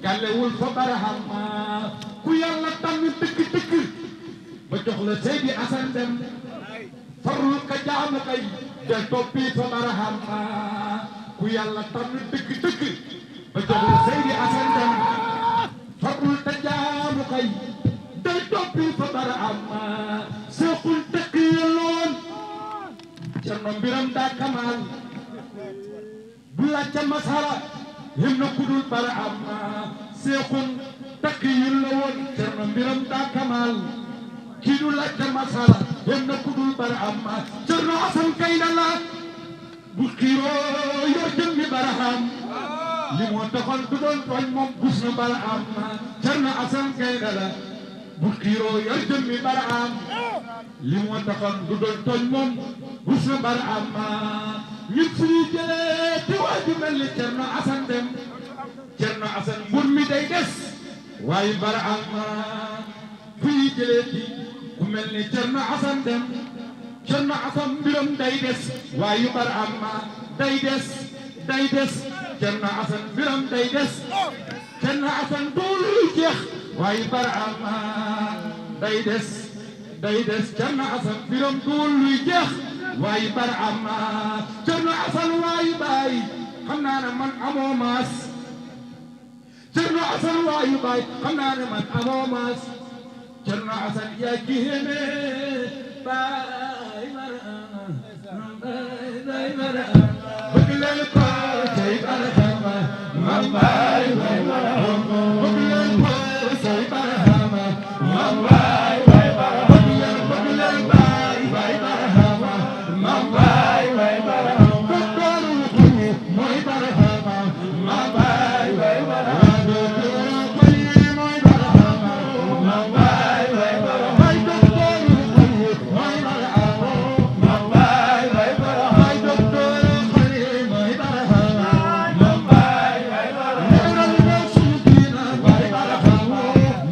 gàllewul fa barahama ku yàlla tànn dëgg-dëgg ba jox la Seydi Assane Deme farul ka jaamu kay del toppi fa barahama ku yàlla tànn dëgg-dëgg ba jox la Seydi Assane Deme farul ka jaamu kay del toppi fa barahama seexul dëkk yelloon Cerno Mbiram daa kamal bu laajte masara yem na kudul barahama seexul dëkk yelloon Cerno Mbiram daa kamal kii du laajte masara yem na kudul barahama Cerno Assane Gaynde la bu xiiroo yor jëmmi baraham li moo taxoon du doon tooñ moom gus na barahama Cerno Assane Gaynde la bu xiiroo yor jëmmi baraham li moo taxoon du doon tooñ moom gus na barahama ñun suñuy jëlee te waaju mel ni Cerno Assane Deme Cerno Assane mbur mi day des waaye barahama fu ñuy jëlee ti ku mel ni Cerno Assane Deme Cerno Assane mbiram day des waaye barahama day des Cerno Assane mbiram day des Cerno Assane doolu jeex waaye barahama day des Cerno Assane mbiram doolu jeex waaye barahama Cerno Assane waaye baay xam naa ne man amoo maas Cerno Assane waaye baay xam naa ne man amoo maas Cerno Assane yaa jiheme baay barahama bëgg leen ko tey barahama man baay barahama bëgg leen ko tey barahama man baay barahama bëgg leen baay barahama man baay barahama doolu xuni mooy barahama man baay barahama doolu xuni mooy barahama man baay barahama doolu xuni mooy barahama man baay barahama doolu xuni mooy barahama man baay barahama leeral na suñu diina baay barahama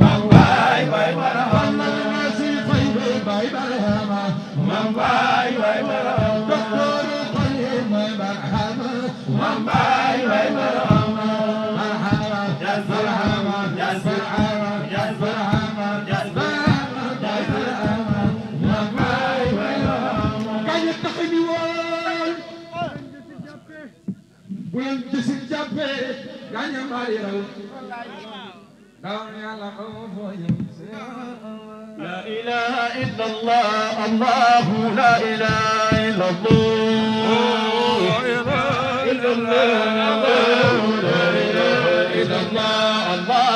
man baay barahama na si fay baay barahama man baay barahama doolu xuni mooy barahama man baay barahama barahama barahama barahama barahama man baay barahama kañ tax ni woon bu leen gisin jàppee gaañ a mbaari raw daw yàlla xaw foo jëm لا إله إلا الله الله لا إله إلا الله إلا الله لا إله إلا الله الله